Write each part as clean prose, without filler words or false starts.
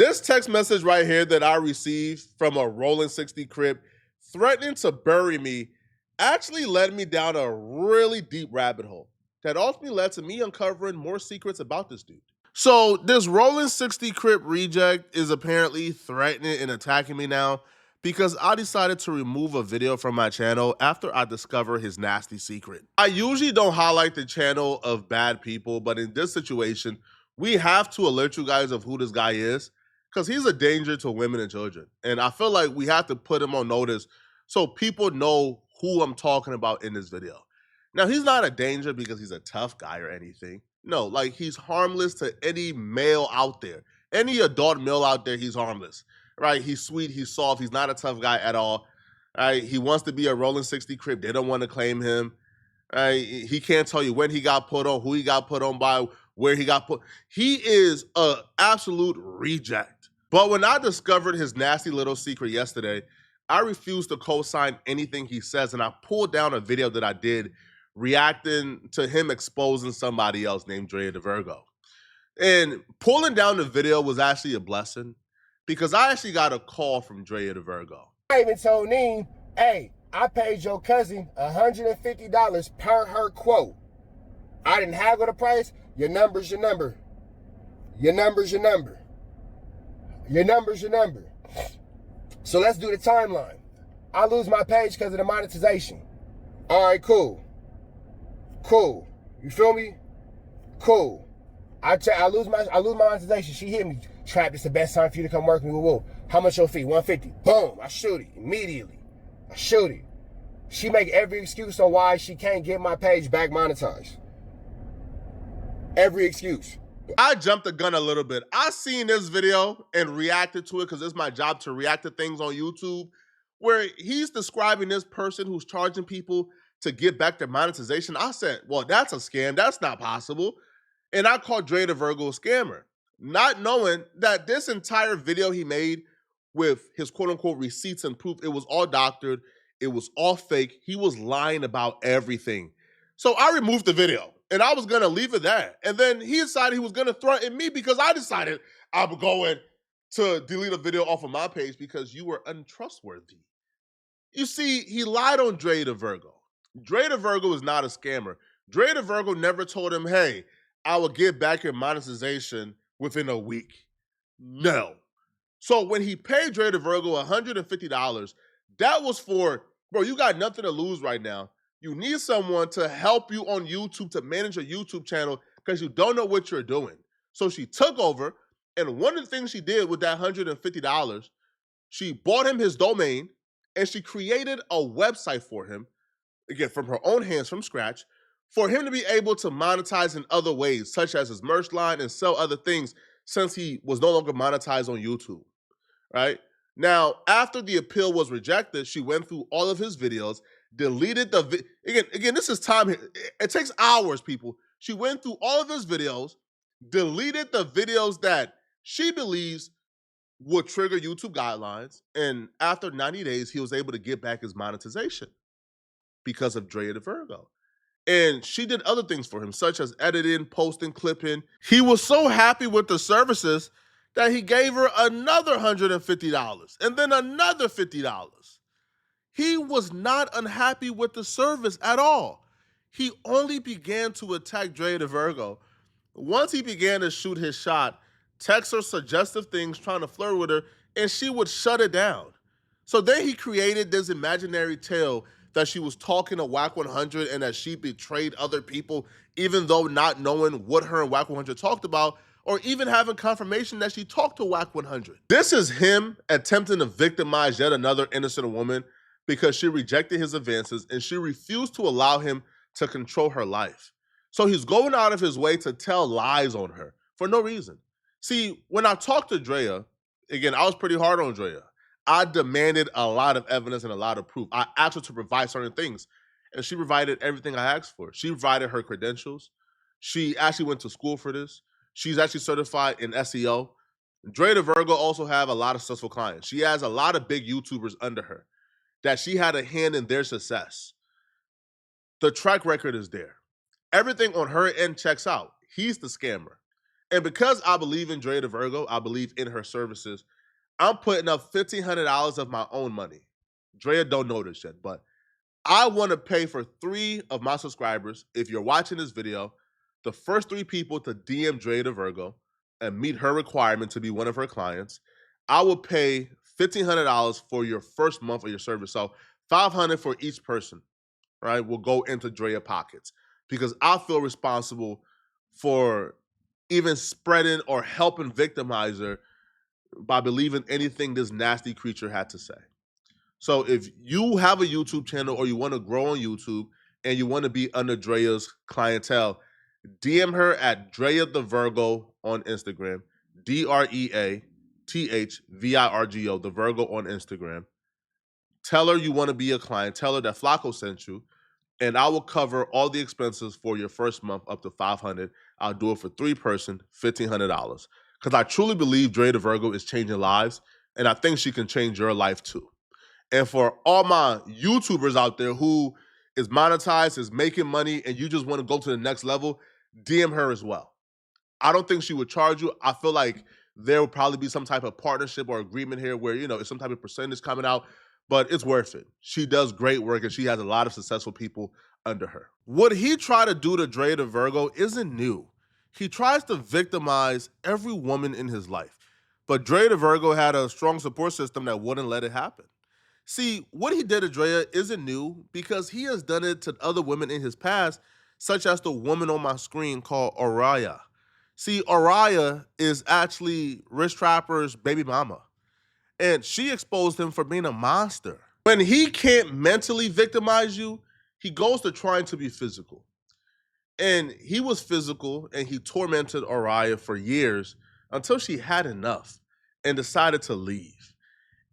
This text message right here that I received from a Rolling 60 Crip threatening to bury me actually led me down a really deep rabbit hole that ultimately led to me uncovering more secrets about this dude. So this Rolling 60 Crip reject is apparently threatening and attacking me now because I decided to remove a video from my channel after I discovered his nasty secret. I usually don't highlight the channel of bad people, but in this situation, we have to alert you guys of who this guy is because he's a danger to women and children. And I feel like we have to put him on notice so people know who I'm talking about in this video. Now, he's not a danger because he's a tough guy or anything. No, like he's harmless to any male out there. Any adult male out there, he's harmless, right? He's sweet, he's soft, he's not a tough guy at all, right? He wants to be a Rolling 60 Crip. They don't want to claim him, right? He can't tell you when he got put on, who he got put on by, where he got put. He is an absolute reject. But when I discovered his nasty little secret yesterday, I refused to co-sign anything he says, and I pulled down a video that I did reacting to him exposing somebody else named Drea Virgo. And pulling down the video was actually a blessing because I actually got a call from Drea Virgo. I even told Neem, hey, I paid your cousin $150 per her quote. I didn't haggle the price. Your number's your number. Your number's your number. Your number's your number. So let's do the timeline. I lose my page because of the monetization. All right, cool. Cool. You feel me? Cool. I lose my monetization. She hit me. Trap, it's the best time for you to come work with me. Whoa. How much your fee? 150. Boom. I shoot it immediately. I shoot it. She make every excuse on why she can't get my page back monetized. Every excuse. I jumped the gun a little bit. I seen this video and reacted to it because it's my job to react to things on YouTube where he's describing this person who's charging people to get back their monetization. I said, well, that's a scam. That's not possible. And I called Drea Virgo a scammer, not knowing that this entire video he made with his quote unquote receipts and proof, it was all doctored. It was all fake. He was lying about everything. So I removed the video and I was going to leave it there. And then he decided he was going to threaten me because I decided I'm going to delete a video off of my page because you were untrustworthy. You see, he lied on Drea Virgo. Drea Virgo is not a scammer. Drea Virgo never told him, hey, I will get back your monetization within a week. No. So when he paid Drea Virgo $150, that was for, bro, you got nothing to lose right now. You need someone to help you on YouTube to manage your YouTube channel because you don't know what you're doing. So she took over, and one of the things she did with that $150, she bought him his domain, and she created a website for him, again, from her own hands, from scratch, for him to be able to monetize in other ways, such as his merch line and sell other things since he was no longer monetized on YouTube, right? Now, after the appeal was rejected, she went through all of his videos, deleted the, again, this is time, it takes hours, people. She went through all of his videos, deleted the videos that she believes would trigger YouTube guidelines, and after 90 days, he was able to get back his monetization because of Drea Virgo. And she did other things for him, such as editing, posting, clipping. He was so happy with the services that he gave her another $150 and then another $50. He was not unhappy with the service at all. He only began to attack Drea Virgo once he began to shoot his shot, text her suggestive things, trying to flirt with her, and she would shut it down. So then he created this imaginary tale that she was talking to Whack 100 and that she betrayed other people, even though not knowing what her and Whack 100 talked about, or even having confirmation that she talked to Whack 100. This is him attempting to victimize yet another innocent woman because she rejected his advances and she refused to allow him to control her life. So he's going out of his way to tell lies on her for no reason. See, when I talked to Drea, again, I was pretty hard on Drea. I demanded a lot of evidence and a lot of proof. I asked her to provide certain things, and she provided everything I asked for. She provided her credentials. She actually went to school for this. She's actually certified in SEO. Drea Virgo also have a lot of successful clients. She has a lot of big YouTubers under her that she had a hand in their success. The track record is there. Everything on her end checks out. He's the scammer. And because I believe in Drea Virgo, I believe in her services, I'm putting up $1,500 of my own money. Drea don't know this yet, but I want to pay for 3 of my subscribers. If you're watching this video, the first 3 people to DM Drea Virgo and meet her requirement to be one of her clients, I will pay $1,500 for your first month of your service. So $500 for each person, right? Will go into Drea pockets because I feel responsible for even spreading or helping victimize her by believing anything this nasty creature had to say. So if you have a YouTube channel or you want to grow on YouTube and you want to be under Drea's clientele, DM her at Drea the Virgo on Instagram, DreaThVirgo, the Virgo on Instagram. Tell her you want to be a client. Tell her that Flacco sent you, and I will cover all the expenses for your first month up to $500. I'll do it for 3-person, $1,500. Because I truly believe Drea the Virgo is changing lives, and I think she can change your life too. And for all my YouTubers out there who is monetized, is making money, and you just want to go to the next level, DM her as well. I don't think she would charge you. I feel like there will probably be some type of partnership or agreement here where, it's some type of percentage coming out, but it's worth it. She does great work and she has a lot of successful people under her. What he tried to do to Drea the Virgo isn't new. He tries to victimize every woman in his life, but Drea the Virgo had a strong support system that wouldn't let it happen. See, what he did to Drea isn't new because he has done it to other women in his past, such as the woman on my screen called Araya. See, Araya is actually Rich Trapper's baby mama, and she exposed him for being a monster. When he can't mentally victimize you, he goes to trying to be physical. And he was physical and he tormented Araya for years until she had enough and decided to leave.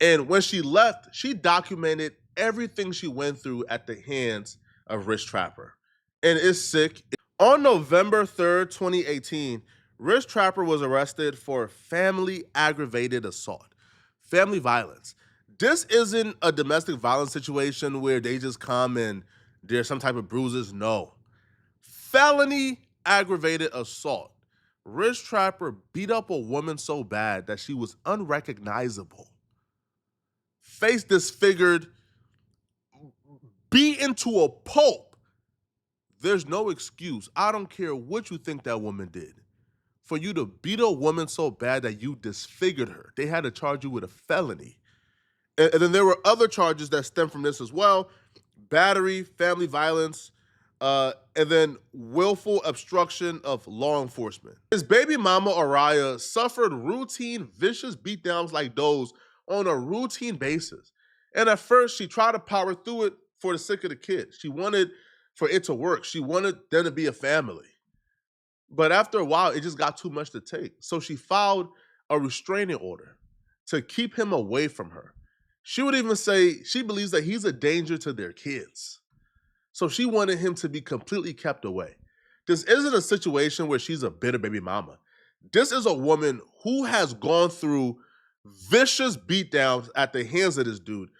And when she left, she documented everything she went through at the hands of Rich Trapper. And it's sick. On November 3rd, 2018, Rich Trapper was arrested for family aggravated assault, family violence. This isn't a domestic violence situation where they just come and there's some type of bruises. No. Felony aggravated assault. Rich Trapper beat up a woman so bad that she was unrecognizable. Face disfigured, beaten to a pulp. There's no excuse. I don't care what you think that woman did. For you to beat a woman so bad that you disfigured her, they had to charge you with a felony. And then there were other charges that stem from this as well: battery, family violence, and then willful obstruction of law enforcement. His baby mama, Araya, suffered routine, vicious beatdowns like those on a routine basis. And at first, she tried to power through it for the sake of the kids. She wanted for it to work. She wanted them to be a family. But after a while, it just got too much to take. So she filed a restraining order to keep him away from her. She would even say she believes that he's a danger to their kids. So she wanted him to be completely kept away. This isn't a situation where she's a bitter baby mama. This is a woman who has gone through vicious beatdowns at the hands of this dude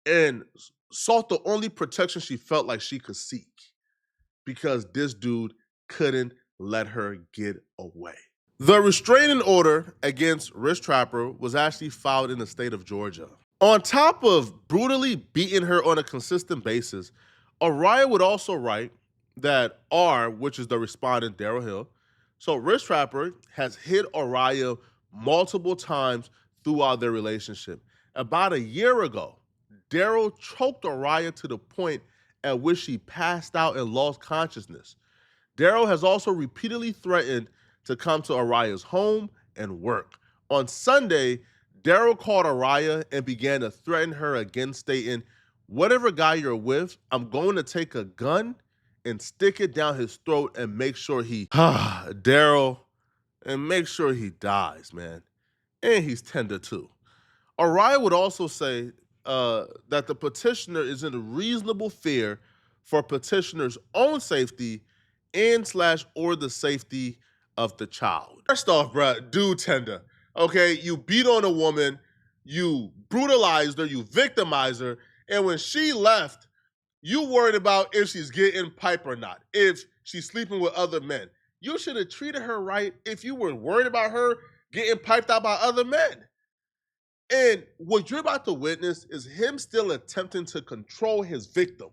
and sought the only protection she felt like she could seek because this dude couldn't let her get away. The restraining order against Rich Trapper was actually filed in the state of Georgia. On top of brutally beating her on a consistent basis, Araya would also write that R, which is the respondent, Daryl Hill, so Rich Trapper has hit Araya multiple times throughout their relationship. About a year ago, Daryl choked Araya to the point at which she passed out and lost consciousness. Daryl has also repeatedly threatened to come to Araya's home and work. On Sunday, Daryl called Araya and began to threaten her again, stating, "Whatever guy you're with, I'm going to take a gun and stick it down his throat and make sure he," Daryl, "and make sure he dies, man. And he's tender too." Araya would also say that the petitioner is in reasonable fear for petitioner's own safety and/or the safety of the child. First off, bruh, dude tender. Okay, you beat on a woman, you brutalized her, you victimized her, and when she left, you worried about if she's getting pipe or not, if she's sleeping with other men. You should have treated her right if you were worried about her getting piped out by other men. And what you're about to witness is him still attempting to control his victim,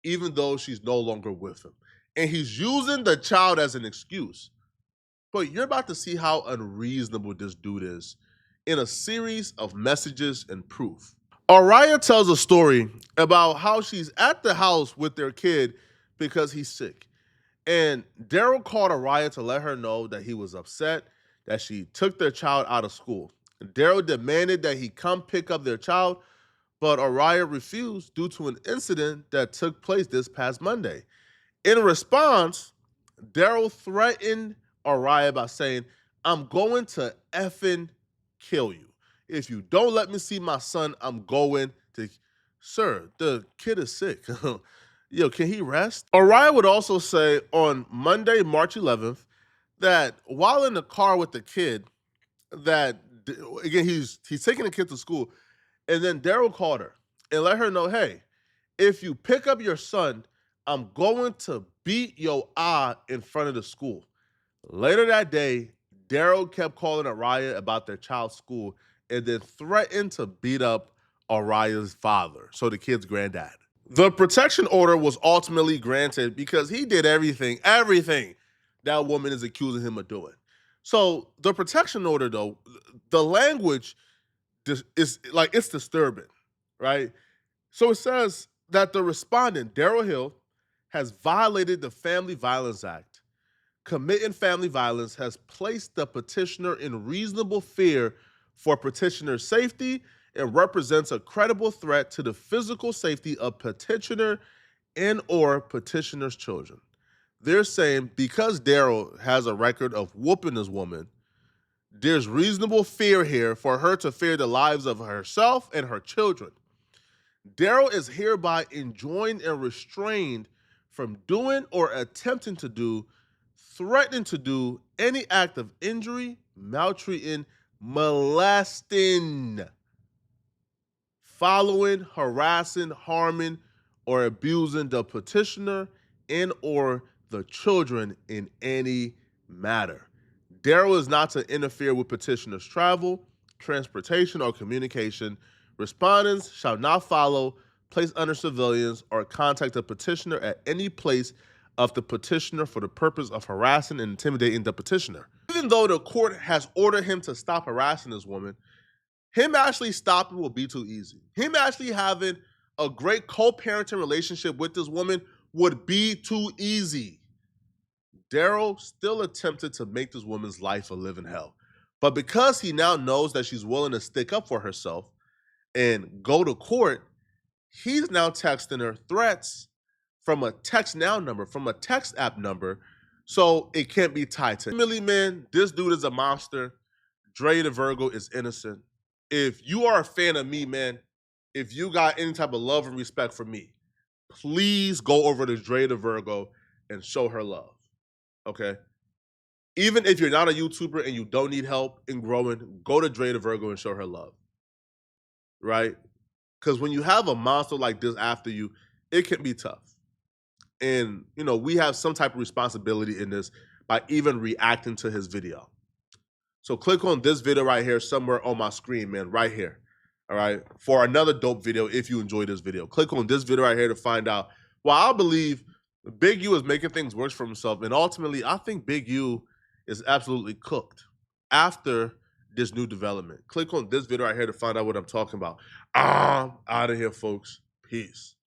even though she's no longer with him. And he's using the child as an excuse. But you're about to see how unreasonable this dude is in a series of messages and proof. Araya tells a story about how she's at the house with their kid because he's sick. And Daryl called Araya to let her know that he was upset that she took their child out of school. Daryl demanded that he come pick up their child, but Araya refused due to an incident that took place this past Monday. In response, Daryl threatened Araya by saying, "I'm going to effing kill you. If you don't let me see my son, I'm going to." Sir, the kid is sick. Yo, can he rest? Araya would also say on Monday, March 11th, that while in the car with the kid, that again he's taking the kid to school, and then Daryl called her and let her know, "Hey, if you pick up your son, I'm going to beat your eye in front of the school." Later that day, Daryl kept calling Araya about their child's school and then threatened to beat up Araya's father, so the kid's granddad. The protection order was ultimately granted because he did everything that woman is accusing him of doing. So the protection order, though, the language is like it's disturbing, right? So it says that the respondent, Daryl Hill, has violated the Family Violence Act. Committing family violence has placed the petitioner in reasonable fear for petitioner's safety and represents a credible threat to the physical safety of petitioner and or petitioner's children. They're saying because Daryl has a record of whooping this woman, there's reasonable fear here for her to fear the lives of herself and her children. Daryl is hereby enjoined and restrained from doing or attempting to do, threatening to do any act of injury, maltreating, molesting, following, harassing, harming, or abusing the petitioner and or the children in any matter. Daryl is not to interfere with petitioner's travel, transportation, or communication. Respondents shall not follow, place under surveillance, or contact the petitioner at any place of the petitioner for the purpose of harassing and intimidating the petitioner. Even though the court has ordered him to stop harassing this woman, him actually stopping will be too easy. Him actually having a great co-parenting relationship with this woman would be too easy. Daryl still attempted to make this woman's life a living hell. But because he now knows that she's willing to stick up for herself and go to court, he's now texting her threats from a text now number, from a text app number, so it can't be tied to. Ultimately, man, this dude is a monster. Drea Virgo is innocent. If you are a fan of me, man, if you got any type of love and respect for me, please go over to Drea Virgo and show her love. Okay? Even if you're not a YouTuber and you don't need help in growing, go to Drea Virgo and show her love. Right? Because when you have a monster like this after you, it can be tough. And, you know, we have some type of responsibility in this by even reacting to his video. So click on this video right here somewhere on my screen, man, right here. All right, for another dope video if you enjoyed this video. Click on this video right here to find out. Well, I believe Big U is making things worse for himself. And ultimately, I think Big U is absolutely cooked after this new development. Click on this video right here to find out what I'm talking about. I'm out of here, folks. Peace.